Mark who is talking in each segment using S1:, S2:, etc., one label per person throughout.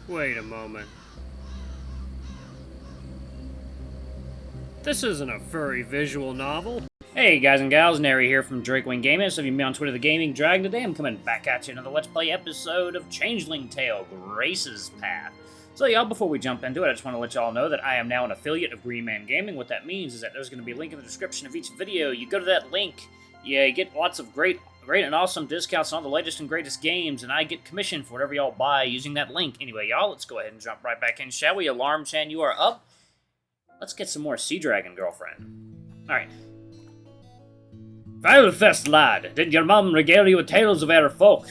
S1: Wait a moment. This isn't a furry visual novel.
S2: Hey guys and gals, Nary here from Drakewing Gaming. So if you me on Twitter, the Gaming Dragon, today I'm coming back at you another Let's Play episode of Changeling Tale, Grace's Path. So y'all, before we jump into it, I just want to let y'all know that I am now an affiliate of Green Man Gaming. What that means is that there's going to be a link in the description of each video. You go to that link, you get lots of great and awesome discounts on all the latest and greatest games, and I get commission for whatever y'all buy using that link. Anyway, y'all, let's go ahead and jump right back in, shall we? Alarm Chan, you are up. Let's get some more Sea Dragon, girlfriend. Alright. Foulfest, lad, did your mum regale you with tales of our folk?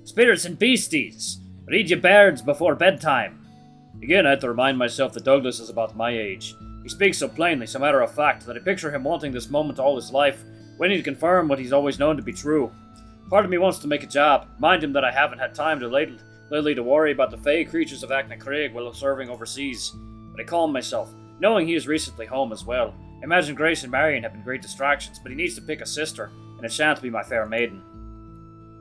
S2: Spirits and beasties, read you birds before bedtime. Again, I have to remind myself that Douglas is about my age. He speaks so plainly, so matter of fact, that I picture him wanting this moment all his life, waiting to confirm what he's always known to be true. Part of me wants to make a job, mind him that I haven't had time lately to worry about the fey creatures of Acna Craig while serving overseas. But I calm myself, knowing he is recently home as well. Imagine Grace and Marion have been great distractions, but he needs to pick a sister, and it shan't be my fair maiden.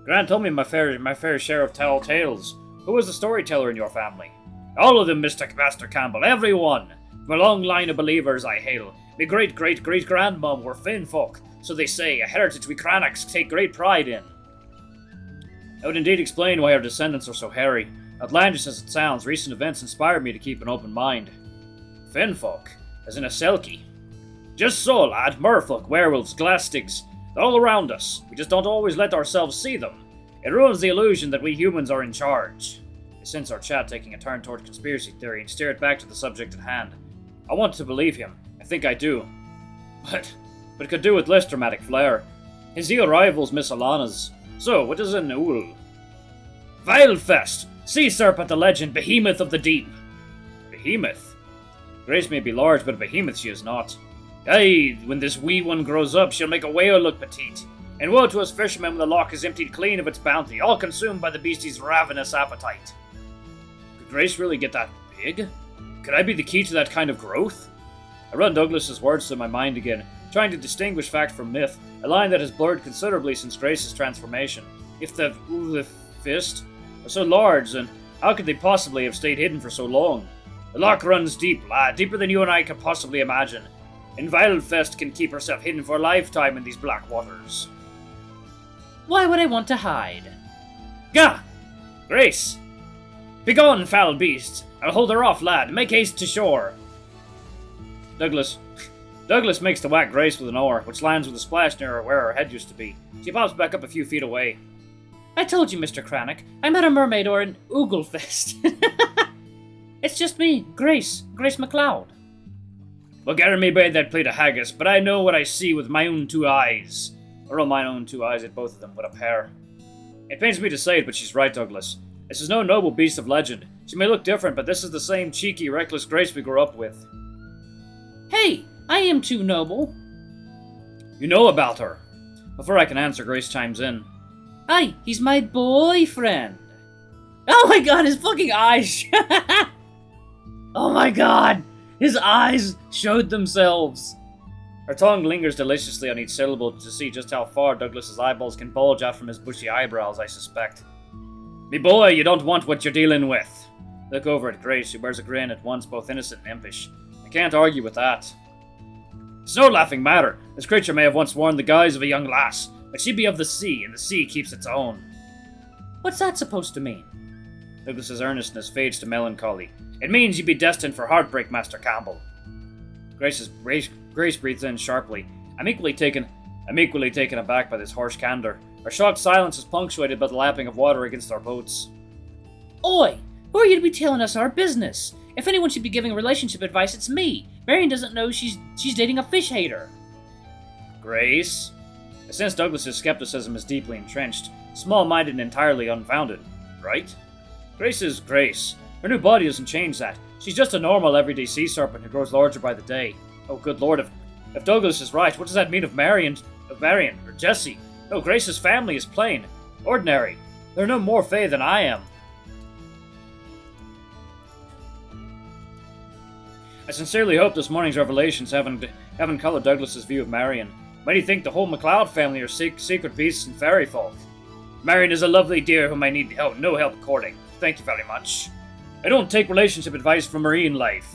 S2: Grant told me my fair share of tall tales. Who was the storyteller in your family? All of them, Master Campbell, every one. From a long line of believers I hail. My great-great-great-grandmum were Finn folk, so they say, a heritage we Cranachs take great pride in. That would indeed explain why our descendants are so hairy. Outlandish as it sounds, recent events inspired me to keep an open mind. Finn folk, as in a selkie. Just so, lad, merfolk, werewolves, glastigs, they're all around us. We just don't always let ourselves see them. It ruins the illusion that we humans are in charge. I sense our chat taking a turn toward conspiracy theory and steer it back to the subject at hand. I want to believe him. I think I do. But it could do with less dramatic flair. His zeal rivals Miss Alana's. So, what is an ool? Vilefest! Sea serpent, the legend, behemoth of the deep. Behemoth? Grace may be large, but a behemoth she is not. Aye, when this wee one grows up, she'll make a whale look petite. And woe to us fishermen when the loch is emptied clean of its bounty, all consumed by the beastie's ravenous appetite. Could Grace really get that big? Could I be the key to that kind of growth? I run Douglas's words through my mind again, trying to distinguish fact from myth, a line that has blurred considerably since Grace's transformation. If the fist are so large, then how could they possibly have stayed hidden for so long? The loch runs deep, lad, deeper than you and I could possibly imagine. And Vilefest can keep herself hidden for a lifetime in these black waters. Why would I want to hide? Gah! Grace! Begone, foul beast! I'll hold her off, lad. Make haste to shore. Douglas makes to whack Grace with an oar, which lands with a splash near where her head used to be. She pops back up a few feet away. I told you, Mr. Cranach. I'm not a mermaid or an ooglefest. It's just me, Grace MacLeod. Well, Gary may be that played a haggis, but I know what I see with my own two eyes. I roll my own two eyes at both of them with a pair. It pains me to say it, but she's right, Douglas. This is no noble beast of legend. She may look different, but this is the same cheeky, reckless Grace we grew up with. Hey, I am too noble. You know about her. Before I can answer, Grace chimes in. Aye, he's my boyfriend. Oh my god, his fucking eyes! Oh my god! His eyes showed themselves. Her tongue lingers deliciously on each syllable to see just how far Douglas's eyeballs can bulge out from his bushy eyebrows, I suspect. Me boy, you don't want what you're dealing with. Look over at Grace, who bears a grin at once both innocent and impish. I can't argue with that. It's no laughing matter. This creature may have once worn the guise of a young lass, but she be of the sea, and the sea keeps its own. What's that supposed to mean? Douglas's earnestness fades to melancholy. It means you be destined for heartbreak, Master Campbell. Grace breathes in sharply. I'm equally taken aback by this harsh candor. Our shocked silence is punctuated by the lapping of water against our boats. Oi! Who are you to be telling us our business? If anyone should be giving relationship advice, it's me. Marion doesn't know she's dating a fish hater. Grace? I sense Douglas's skepticism is deeply entrenched, small-minded and entirely unfounded. Right? Grace is Grace. Her new body doesn't change that. She's just a normal, everyday sea serpent who grows larger by the day. Oh, good lord, if Douglas is right, what does that mean of Marion, or Jessie? No, Grace's family is plain, ordinary. They're no more fey than I am. I sincerely hope this morning's revelations haven't colored Douglas's view of Marion. Might he think the whole MacLeod family are secret beasts and fairy folk? Marion is a lovely dear whom I need no help courting. Thank you very much. I don't take relationship advice from marine life.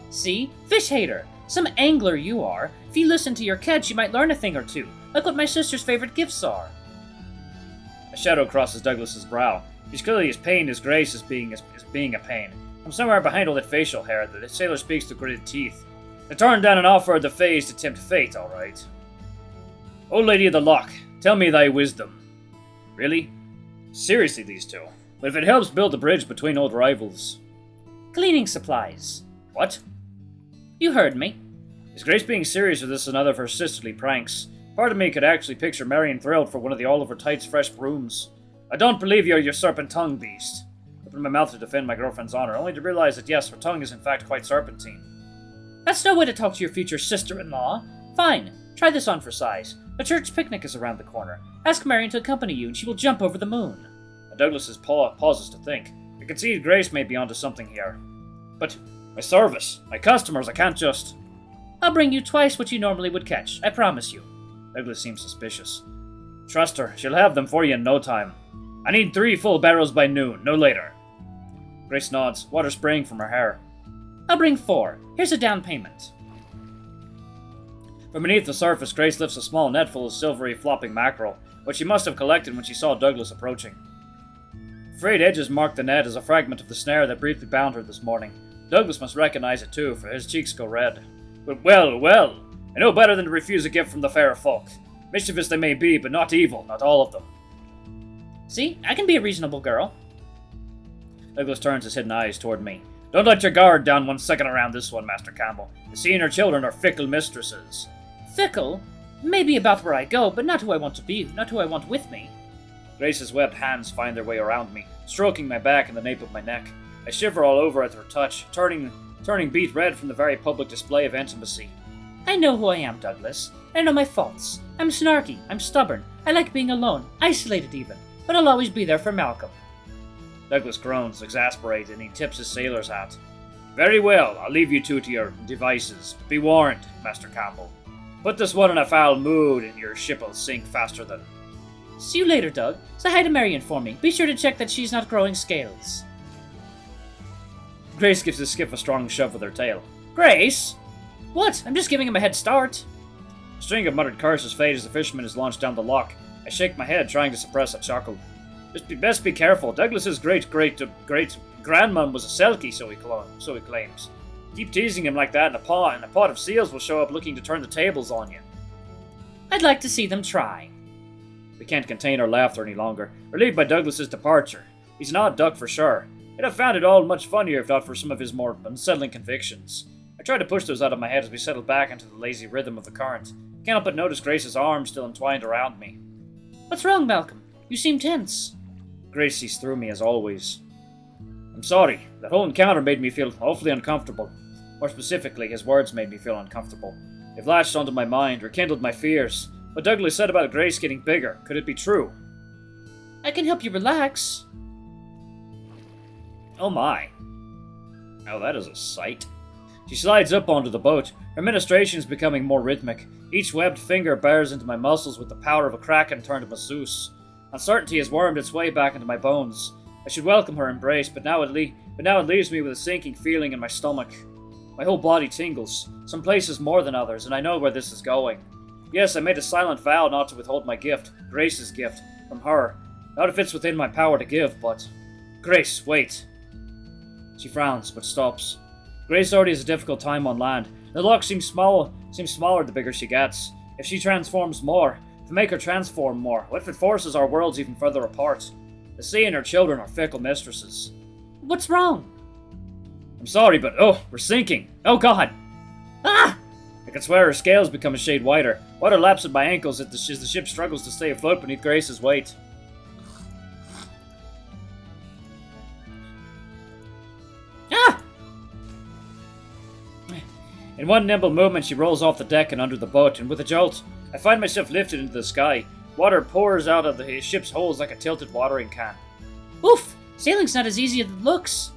S3: See? Fish hater. Some angler you are. If you listen to your catch, you might learn a thing or two. Like what my sister's favorite gifts are.
S2: A shadow crosses Douglas's brow. He's clearly as pained as Grace is being a pain. From somewhere behind all that facial hair, the sailor speaks through gritted teeth. They turned down an offer of the Fays to tempt fate, all right. Old Lady of the Loch, tell me thy wisdom. Really? Seriously, these two. But if it helps build a bridge between old rivals.
S3: Cleaning supplies.
S2: What?
S3: You heard me.
S2: Is Grace being serious, or this another of her sisterly pranks? Part of me could actually picture Marion thrilled for one of the Oliver Tight's fresh brooms. I don't believe you're your serpent tongue beast. I opened my mouth to defend my girlfriend's honor, only to realize that yes, her tongue is in fact quite serpentine.
S3: That's no way to talk to your future sister-in-law. Fine, try this on for size. The church picnic is around the corner. Ask Marion to accompany you and she will jump over the moon.
S2: Douglas's pauses to think. I can see Grace may be onto something here. But my service, my customers, I can't just...
S3: I'll bring you twice what you normally would catch, I promise you.
S2: Douglas seems suspicious. Trust her, she'll have them for you in no time. I need 3 full barrels by noon, no later. Grace nods, water spraying from her hair.
S3: I'll bring 4. Here's a down payment.
S2: From beneath the surface, Grace lifts a small net full of silvery flopping mackerel, which she must have collected when she saw Douglas approaching. Frayed edges mark the net as a fragment of the snare that briefly bound her this morning. Douglas must recognize it too, for his cheeks go red. But well, I know better than to refuse a gift from the fair folk. Mischievous they may be, but not evil, not all of them.
S3: See, I can be a reasonable girl.
S2: Douglas turns his hidden eyes toward me. Don't let your guard down 1 second around this one, Master Campbell. The sea and her children are fickle mistresses.
S3: Fickle? Maybe about where I go, but not who I want to be, not who I want with me.
S2: Grace's webbed hands find their way around me, stroking my back and the nape of my neck. I shiver all over at her touch, turning beet red from the very public display of intimacy.
S3: I know who I am, Douglas. I know my faults. I'm snarky, I'm stubborn, I like being alone, isolated even, but I'll always be there for Malcolm.
S2: Douglas groans, exasperated, and he tips his sailor's hat. Very well, I'll leave you two to your devices, but be warned, Master Campbell. Put this one in a foul mood, and your ship'll sink faster than...
S3: See you later, Doug. Say hi to Marion for me. Be sure to check that she's not growing scales.
S2: Grace gives the skiff a strong shove with her tail.
S3: Grace? What? I'm just giving him a head start.
S2: A string of muttered curses fade as the fisherman is launched down the loch. I shake my head, trying to suppress a chuckle. Best be careful. Douglas's great-grandmum was a Selkie, so he claims. Keep teasing him like that, and a pot of seals will show up looking to turn the tables on you.
S3: I'd like to see them try.
S2: We can't contain our laughter any longer, relieved by Douglas's departure. He's an odd duck for sure. I'd have found it all much funnier if not for some of his more unsettling convictions. I try to push those out of my head as we settle back into the lazy rhythm of the current. Can't help but notice Grace's arm still entwined around me.
S3: What's wrong, Malcolm? You seem tense.
S2: Grace sees through me as always. I'm sorry. That whole encounter made me feel awfully uncomfortable. More specifically, his words made me feel uncomfortable. They've latched onto my mind, rekindled my fears. What Douglas said about Grace getting bigger, could it be true?
S3: I can help you relax.
S2: Oh my. Oh, that is a sight. She slides up onto the boat. Her ministration is becoming more rhythmic. Each webbed finger bears into my muscles with the power of a kraken turned masseuse. Uncertainty has wormed its way back into my bones. I should welcome her embrace, but now it leaves me with a sinking feeling in my stomach. My whole body tingles, some places more than others, and I know where this is going. Yes, I made a silent vow not to withhold my gift, Grace's gift, from her. Not if it's within my power to give, but... Grace, wait. She frowns, but stops. Grace already has a difficult time on land. The loch seems smaller the bigger she gets. If she transforms more, to make her transform more, what if it forces our worlds even further apart? The sea and her children are fickle mistresses.
S3: What's wrong?
S2: I'm sorry, but we're sinking. Oh God!
S3: Ah!
S2: I can swear her scales become a shade whiter. Water laps at my ankles as the ship struggles to stay afloat beneath Grace's weight.
S3: Ah!
S2: In one nimble movement, she rolls off the deck and under the boat, and with a jolt, I find myself lifted into the sky. Water pours out of the ship's holes like a tilted watering can.
S3: Oof! Sailing's not as easy as it looks.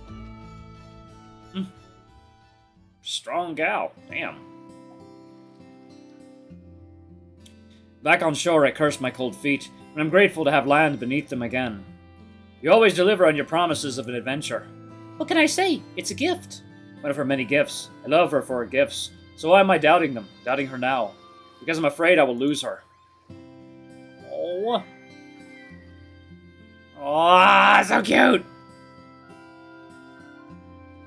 S2: Strong gal. Damn. Back on shore, I curse my cold feet, and I'm grateful to have land beneath them again. You always deliver on your promises of an adventure.
S3: What can I say? It's a gift.
S2: One of her many gifts. I love her for her gifts. So why am I doubting them? Doubting her now? Because I'm afraid I will lose her. Oh. Oh, so cute!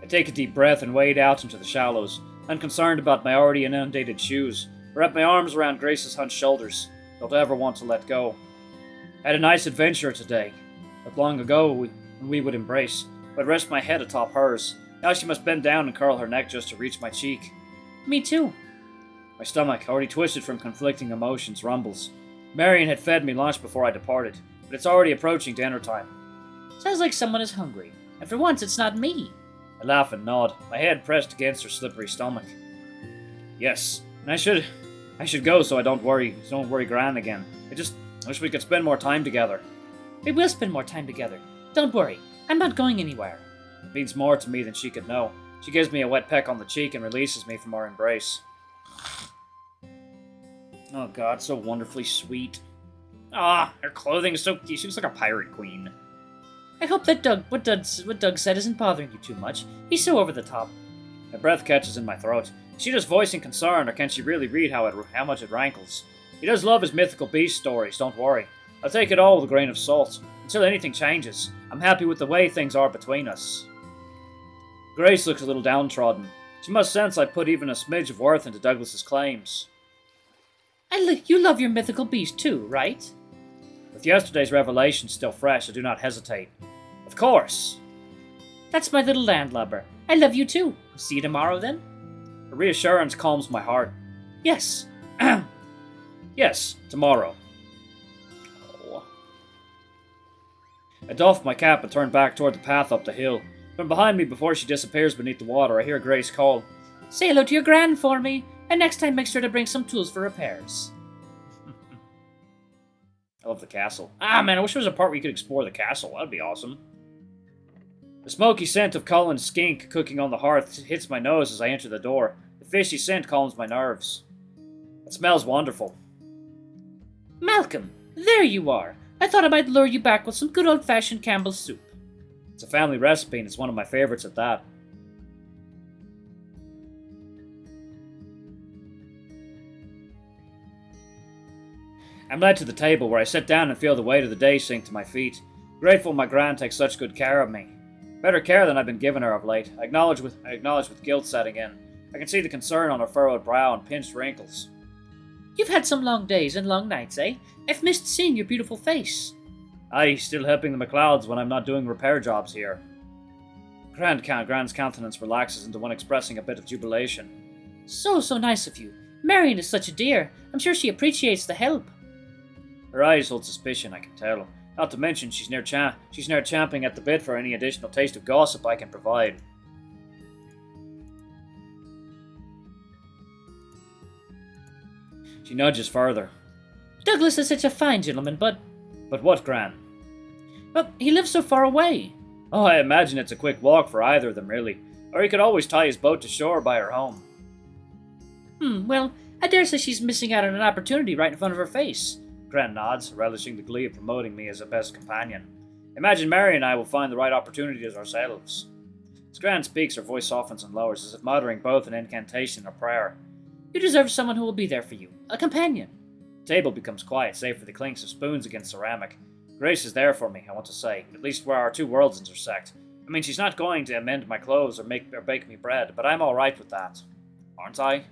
S2: I take a deep breath and wade out into the shallows, unconcerned about my already inundated shoes. I wrap my arms around Grace's hunched shoulders. Don't ever want to let go. I had a nice adventure today. But long ago, when we would embrace, I'd rest my head atop hers. Now she must bend down and curl her neck just to reach my cheek.
S3: Me too.
S2: My stomach, already twisted from conflicting emotions, rumbles. Marion had fed me lunch before I departed, but it's already approaching dinner time.
S3: Sounds like someone is hungry. And for once, it's not me.
S2: I laugh and nod, my head pressed against her slippery stomach. Yes, and I should go so I don't worry Gran again. I wish we could spend more time together.
S3: We will spend more time together. Don't worry, I'm not going anywhere.
S2: It means more to me than she could know. She gives me a wet peck on the cheek and releases me from our embrace. Oh god, so wonderfully sweet. Ah, her clothing is so cute. She looks like a pirate queen.
S3: I hope that what Doug said isn't bothering you too much. He's so over the top.
S2: My breath catches in my throat. Is she just voicing concern, or can she really read how much it rankles? He does love his mythical beast stories, don't worry. I'll take it all with a grain of salt. Until anything changes, I'm happy with the way things are between us. Grace looks a little downtrodden. She must sense I put even a smidge of worth into Douglas's claims.
S3: You love your mythical beast too, right?
S2: With yesterday's revelation still fresh, I do not hesitate. Of course!
S3: That's my little landlubber. I love you too. See you tomorrow then?
S2: Her reassurance calms my heart.
S3: Yes.
S2: Yes, tomorrow. Oh. I doff my cap and turn back toward the path up the hill. From behind me, before she disappears beneath the water, I hear Grace call.
S3: Say hello to your gran for me, and next time make sure to bring some tools for repairs.
S2: I love the castle. Ah, man, I wish there was a part where you could explore the castle. That'd be awesome. The smoky scent of Colin's skink cooking on the hearth hits my nose as I enter the door. The fishy scent calms my nerves. It smells wonderful.
S3: Malcolm, there you are. I thought I might lure you back with some good old-fashioned Campbell's soup.
S2: It's a family recipe and it's one of my favorites at that. I'm led to the table where I sit down and feel the weight of the day sink to my feet. Grateful my gran takes such good care of me. Better care than I've been giving her of late. I acknowledge with guilt setting in. I can see the concern on her furrowed brow and pinched wrinkles.
S3: You've had some long days and long nights, eh? I've missed seeing your beautiful face.
S2: Aye, still helping the McLeods when I'm not doing repair jobs here. Gran's countenance relaxes into one expressing a bit of jubilation.
S3: So nice of you. Marion is such a dear. I'm sure she appreciates the help.
S2: Her eyes hold suspicion, I can tell. Not to mention she's near champing at the bit for any additional taste of gossip I can provide. She nudges further.
S3: Douglas is such a fine gentleman, but...
S2: But what, Gran?
S3: Well, he lives so far away.
S2: Oh, I imagine it's a quick walk for either of them, really. Or he could always tie his boat to shore by her home.
S3: Well, I dare say she's missing out on an opportunity right in front of her face.
S2: Gran nods, relishing the glee of promoting me as a best companion. Imagine Mary and I will find the right opportunities ourselves. As Gran speaks, her voice softens and lowers, as if muttering both an incantation or prayer.
S3: You deserve someone who will be there for you. A companion.
S2: The table becomes quiet, save for the clinks of spoons against ceramic. Grace is there for me, I want to say, at least where our two worlds intersect. I mean, she's not going to amend my clothes or bake me bread, but I'm alright with that. Aren't I?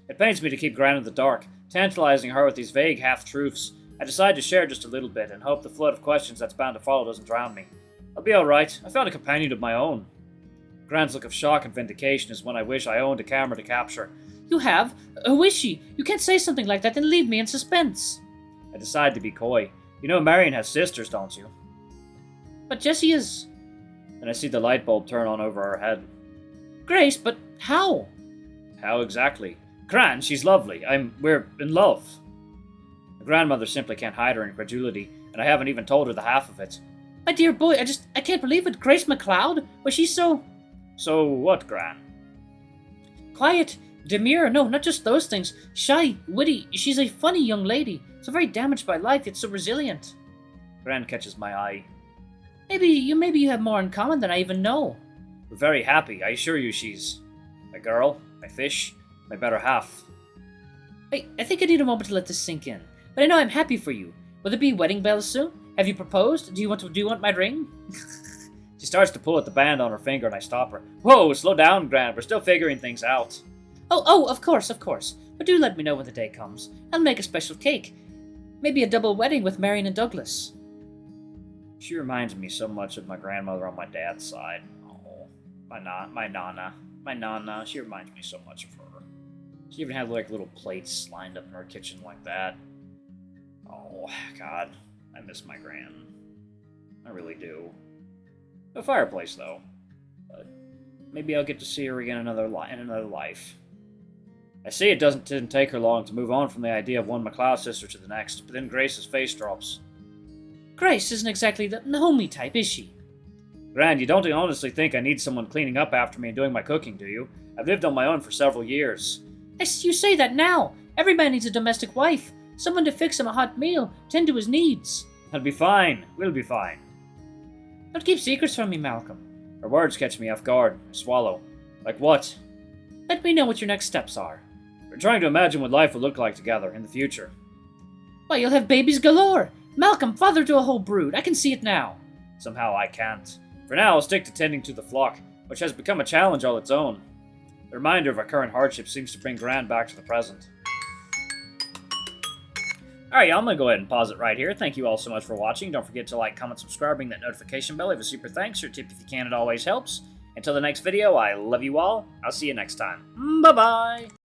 S2: It pains me to keep Gran in the dark, tantalizing her with these vague half-truths. I decide to share just a little bit and hope the flood of questions that's bound to follow doesn't drown me. I'll be alright. I found a companion of my own. Gran's look of shock and vindication is one I wish I owned a camera to capture.
S3: You have? Who is she? You can't say something like that and leave me in suspense.
S2: I decide to be coy. You know Marion has sisters, don't you?
S3: But Jessie is...
S2: And I see the light bulb turn on over her head.
S3: Grace, but how?
S2: How exactly? Gran, she's lovely. We're in love. My grandmother simply can't hide her incredulity, and I haven't even told her the half of it.
S3: My dear boy, I can't believe it. Grace McLeod? Was she so...
S2: So what, Gran?
S3: Quiet, demure, no, not just those things. Shy, witty, she's a funny young lady. So very damaged by life, yet so resilient.
S2: Gran catches my eye.
S3: Maybe you have more in common than I even know.
S2: We're very happy. I assure you she's my girl, my fish, my better half.
S3: Wait, I think I need a moment to let this sink in. But I know I'm happy for you. Will there be wedding bells soon? Have you proposed? Do you want my ring?
S2: She starts to pull at the band on her finger and I stop her. Whoa, slow down, Gran. We're still figuring things out.
S3: Oh, of course. But do let me know when the day comes. I'll make a special cake. Maybe a double wedding with Marion and Douglas.
S2: She reminds me so much of my grandmother on my dad's side. Oh, my nana. She reminds me so much of her. She even had like little plates lined up in her kitchen like that. Oh, God. I miss my gran. I really do. No fireplace, though. But maybe I'll get to see her again in another life. I see it didn't take her long to move on from the idea of one McLeod sister to the next, but then Grace's face drops.
S3: Grace isn't exactly the homey type, is she?
S2: Gran, you don't honestly think I need someone cleaning up after me and doing my cooking, do you? I've lived on my own for several years.
S3: You say that now. Every man needs a domestic wife. Someone to fix him a hot meal, tend to his needs.
S2: I'll be fine. We'll be fine.
S3: Don't keep secrets from me, Malcolm.
S2: Her words catch me off guard. I swallow. Like what?
S3: Let me know what your next steps are.
S2: We're trying to imagine what life will look like together in the future.
S3: Why, you'll have babies galore. Malcolm, father to a whole brood. I can see it now.
S2: Somehow I can't. For now, I'll stick to tending to the flock, which has become a challenge all its own. The reminder of our current hardship seems to bring Gran back to the present. Alright, y'all, I'm going to go ahead and pause it right here. Thank you all so much for watching. Don't forget to like, comment, subscribe, ring that notification bell. Leave a super thanks or tip if you can. It always helps. Until the next video, I love you all. I'll see you next time. Bye-bye!